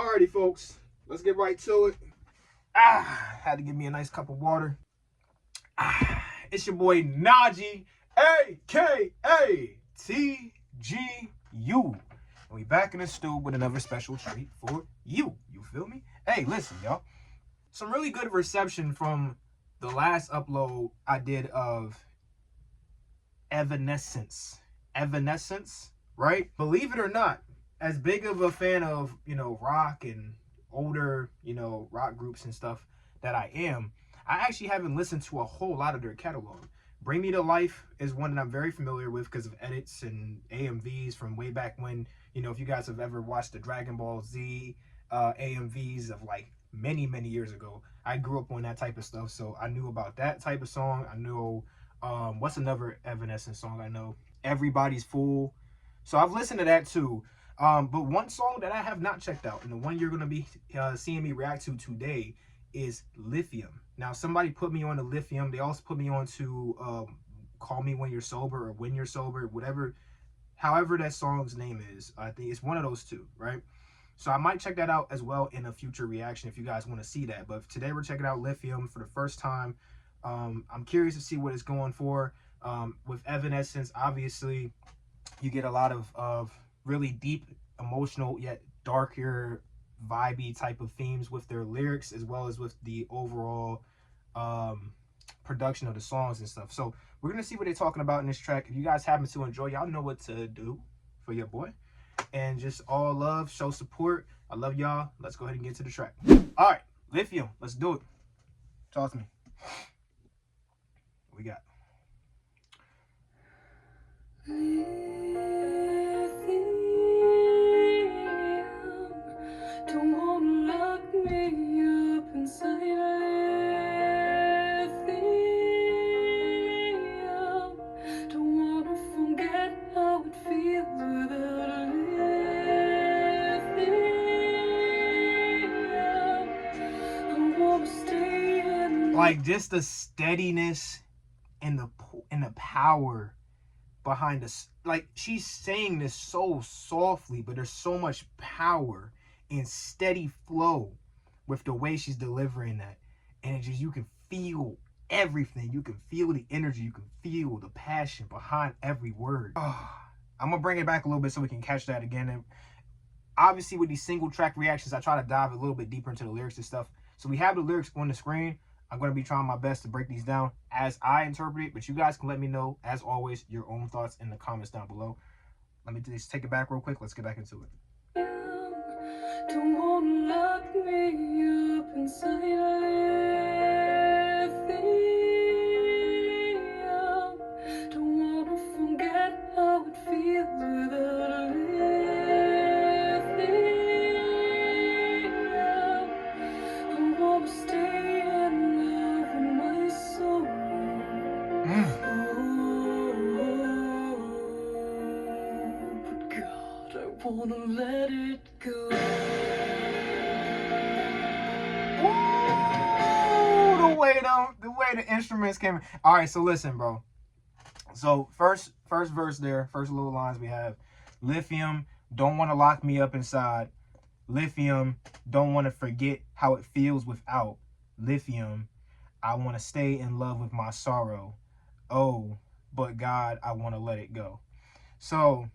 Alrighty, folks, let's get right to it. Had to give me a nice cup of water. It's your boy Najee, aka TGU. And we back in the stew with another special treat for you. You feel me? Hey, listen, y'all. Some really good reception from the last upload I did of Evanescence. Evanescence, right? Believe it or not, as big of a fan of, rock and older, rock groups and stuff that I am, I actually haven't listened to a whole lot of their catalog. Bring Me to Life is one that I'm very familiar with because of edits and AMVs from way back when, if you guys have ever watched the Dragon Ball Z AMVs of like many years ago, I grew up on that type of stuff, so I knew about that type of song. I know what's another Evanescence song I know? Everybody's Fool. So I've listened to that too. But one song that I have not checked out, and the one you're going to be seeing me react to today, is Lithium. Now, somebody put me on to Lithium. They also put me on to Call Me When You're Sober, or When You're Sober, whatever, however that song's name is. I think it's one of those two, right? So I might check that out as well in a future reaction if you guys want to see that. But today we're checking out Lithium for the first time. I'm curious to see what it's going for. With Evanescence, obviously, you get a lot of really deep, emotional, yet darker, vibey type of themes with their lyrics, as well as with the overall production of the songs and stuff. So we're gonna see what they're talking about in this track. If you guys happen to enjoy, y'all know what to do for your boy. And just all love, show support. I love y'all. Let's go ahead and get to the track. All right, Lithium, let's do it. Talk to me. What we got? Don't wanna lock me up inside lithium. Don't wanna forget how it feels without lithium. I wanna stay in like just the steadiness and the power behind this. Like, she's saying this so softly, but there's so much power and steady flow with the way she's delivering that. And it just, you can feel everything. You can feel the energy. You can feel the passion behind every word. I'm gonna bring it back a little bit so we can catch that again. And obviously with these single track reactions, I try to dive a little bit deeper into the lyrics and stuff. So we have the lyrics on the screen. I'm going to be trying my best to break these down as I interpret it, but you guys can let me know, as always, your own thoughts in the comments down below. Let me just take it back real quick. Let's get back into it. Don't wanna lock me up inside lithium. Don't wanna forget how it feels without lithium. I wanna stay in love with my soul. But God, I wanna let it go. The way the instruments came in. All right, so listen, bro. So first verse there, first little lines we have: Lithium, don't want to lock me up inside. Lithium, don't want to forget how it feels without. Lithium, I want to stay in love with my sorrow. Oh, but God, I want to let it go. So,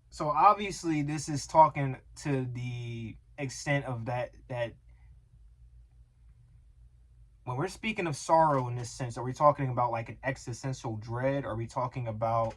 so obviously this is talking to the extent of that when we're speaking of sorrow in this sense, are we talking about like an existential dread? Are we talking about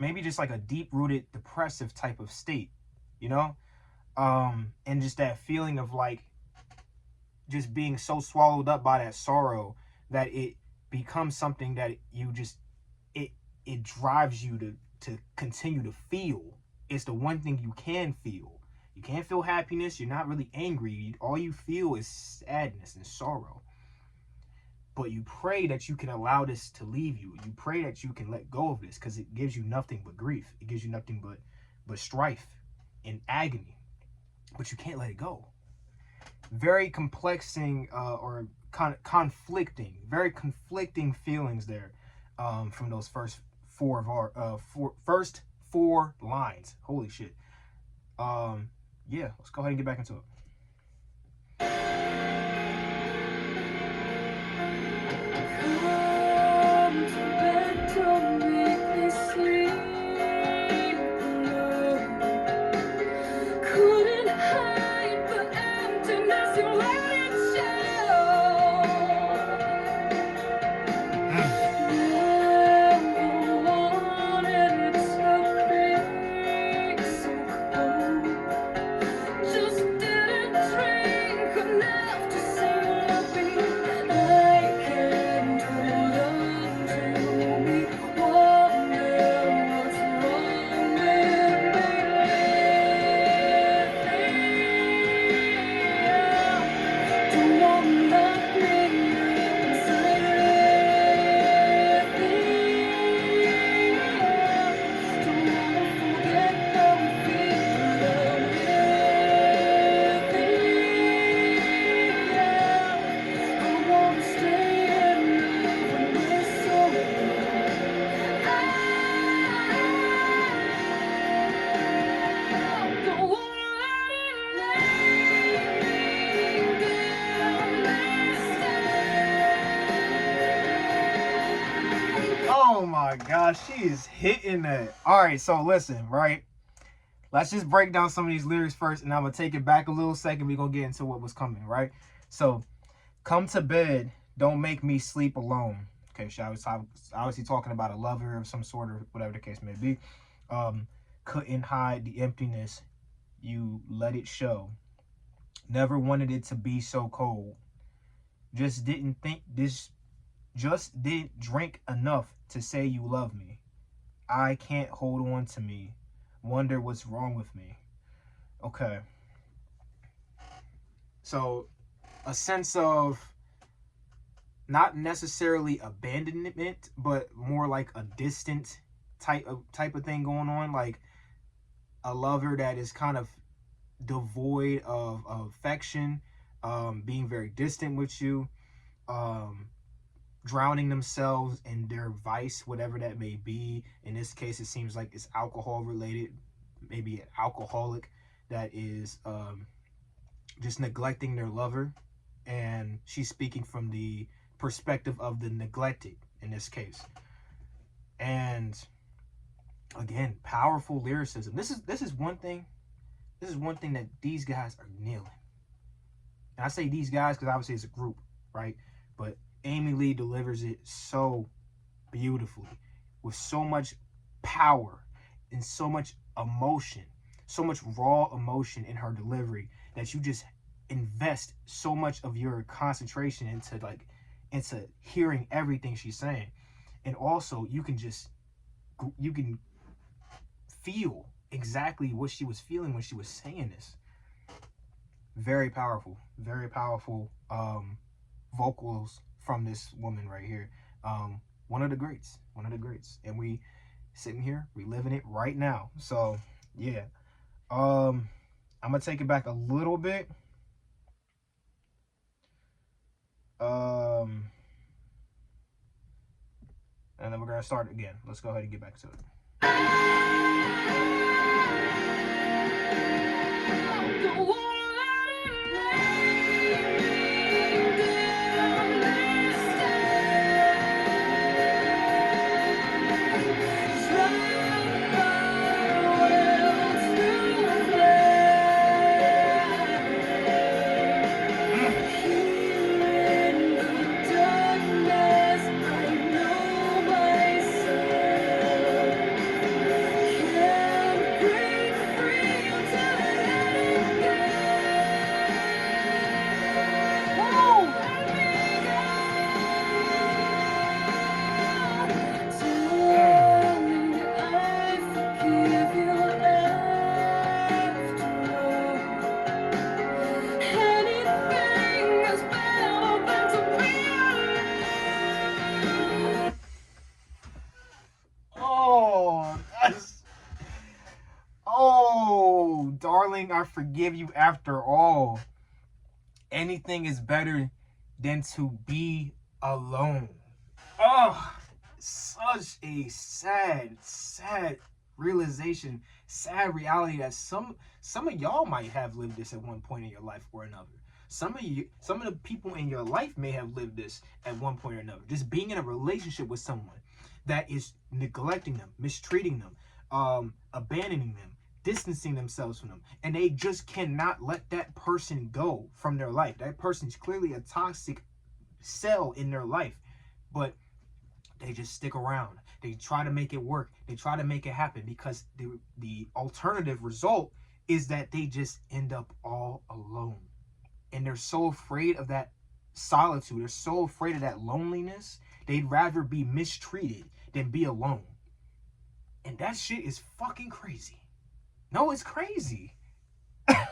maybe just like a deep-rooted depressive type of state, and just that feeling of like just being so swallowed up by that sorrow that it becomes something that you just, it drives you to continue to feel. It's the one thing you can feel. You can't feel happiness. You're not really angry. All you feel is sadness and sorrow. But you pray that you can allow this to leave you. You pray that you can let go of this, because it gives you nothing but grief. It gives you nothing but strife and agony. But you can't let it go. Very complexing or conflicting, very conflicting feelings there, from those first first four lines. Holy shit. Yeah, let's go ahead and get back into it. Come to bed, don't make me sleep alone. Couldn't hide the emptiness, you let it show. Never wanted to be so cold. Just didn't drink enough to say love me. I can't hold on to me. Wonder what's wrong with me. Don't wanna lock me inside. Don't wanna forget how we feel. I wanna stay in love when we're so I don't wanna let it down. Oh my gosh, she is hitting that. All right, so listen, right? Let's just break down some of these lyrics first, and I'm gonna take it back a little second. We're gonna get into what was coming, right? So, come to bed, don't make me sleep alone. Okay, she was obviously talking about a lover of some sort, or whatever the case may be. Couldn't hide the emptiness, you let it show. Never wanted it to be so cold. Just didn't drink enough to say you love me. I can't hold on to me. Wonder what's wrong with me. Okay. So, a sense of not necessarily abandonment, but more like a distant type of thing going on, like a lover that is kind of devoid of affection, being very distant with you, drowning themselves in their vice, whatever that may be. In this case, it seems like it's alcohol related, maybe an alcoholic that is just neglecting their lover, and she's speaking from the perspective of the neglected in this case. And again, powerful lyricism. This is one thing that these guys are nailing. And I say these guys because obviously it's a group, right? But Amy Lee delivers it so beautifully, with so much power and so much emotion, so much raw emotion in her delivery, that you just invest so much of your concentration into hearing everything she's saying. And also you can feel exactly what she was feeling when she was saying this. Very powerful vocals from this woman right here. One of the greats, and we sitting here reliving it right now. So yeah, I'm gonna take it back a little bit. And then we're gonna start again. Let's go ahead and get back to it. Don't wanna Darling, I forgive you after all. Anything is better than to be alone. Oh, such a sad realization, sad reality that some of y'all might have lived this at one point in your life or another. Some of the people in your life may have lived this at one point or another. Just being in a relationship with someone that is neglecting them, mistreating them, abandoning them, distancing themselves from them, and they just cannot let that person go from their life. That person's clearly a toxic cell in their life, but they just stick around. They try to make it work. They try to make it happen, because the alternative result is that they just end up all alone. And they're so afraid of that solitude. They're so afraid of that loneliness. They'd rather be mistreated than be alone. And that shit is fucking crazy. No, it's crazy. But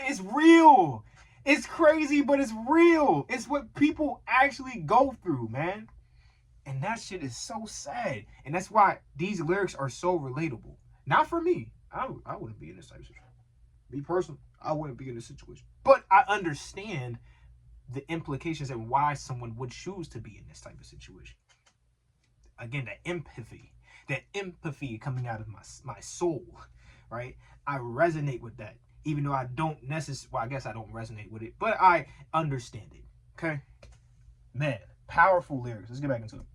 it's real. It's crazy, but it's real. It's what people actually go through, man. And that shit is so sad. And that's why these lyrics are so relatable. Not for me. I wouldn't be in this type of situation. Me personally, I wouldn't be in this situation. But I understand the implications and why someone would choose to be in this type of situation. Again, that empathy coming out of my soul, right? I resonate with that, even though I don't necessarily, well, I guess I don't resonate with it, but I understand it, okay? Man, powerful lyrics. Let's get back into it.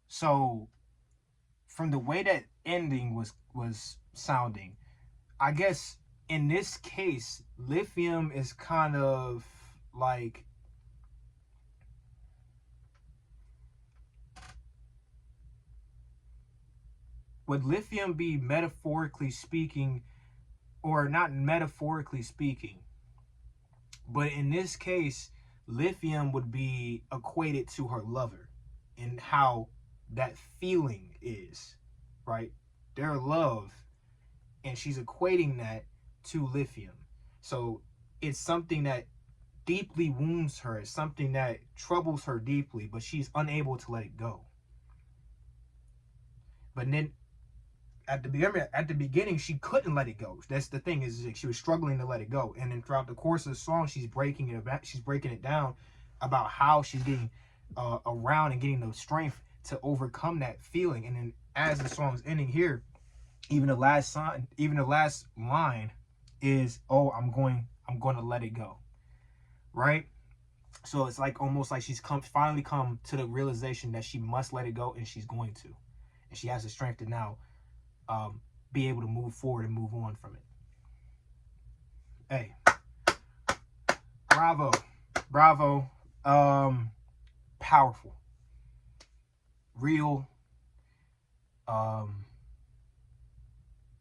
So, from the way that ending was sounding, I guess in this case, Lithium is kind of like, would Lithium be metaphorically speaking, or not metaphorically speaking, but in this case, Lithium would be equated to her lover and how that feeling is, right? Their love, and she's equating that to Lithium. So it's something that deeply wounds her. It's something that troubles her deeply, but she's unable to let it go. But then at the beginning, she couldn't let it go. That's the thing, is she was struggling to let it go. And then throughout the course of the song, she's breaking it down about how she's getting around and getting the strength to overcome that feeling. And then as the song's ending here, even the last line is, "Oh, I'm going to let it go," right? So it's like almost like she's finally come to the realization that she must let it go, and she's going to, and she has the strength to now be able to move forward and move on from it. Hey, bravo, powerful, real,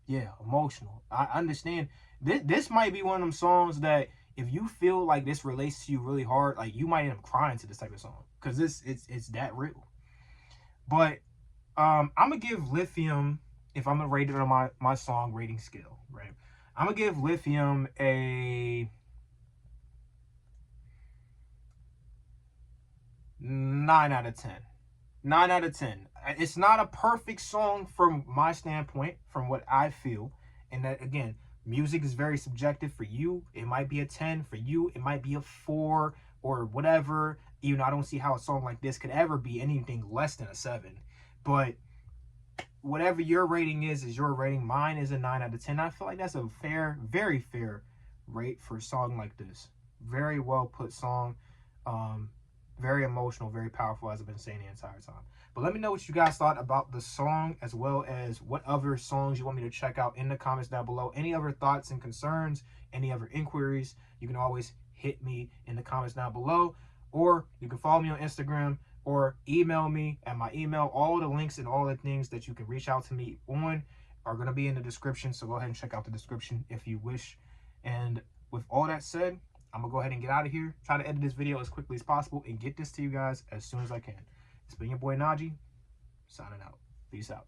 yeah, emotional. I understand. This might be one of them songs that if you feel like this relates to you really hard, like you might end up crying to this type of song, because it's that real. But I'm gonna give Lithium, if I'm gonna rate it on my song rating scale, right? I'm gonna give Lithium a 9 out of 10. 9 out of 10. It's not a perfect song from my standpoint, from what I feel. And that, again, music is very subjective. For you, it might be a 10. For you, it might be a 4 or whatever. Even though I don't see how a song like this could ever be anything less than a 7. But whatever your rating is your rating. Mine is a 9 out of 10. I feel like that's a fair, very fair rate for a song like this. Very well put song. Very emotional, very powerful, as I've been saying the entire time. But let me know what you guys thought about the song, as well as what other songs you want me to check out in the comments down below. Any other thoughts and concerns, any other inquiries, you can always hit me in the comments down below, or you can follow me on Instagram or email me at my email. All the links and all the things that you can reach out to me on are going to be in the description, so go ahead and check out the description if you wish. And with all that said, I'm gonna go ahead and get out of here, try to edit this video as quickly as possible and get this to you guys as soon as I can. It's been your boy Najee, signing out. Peace out.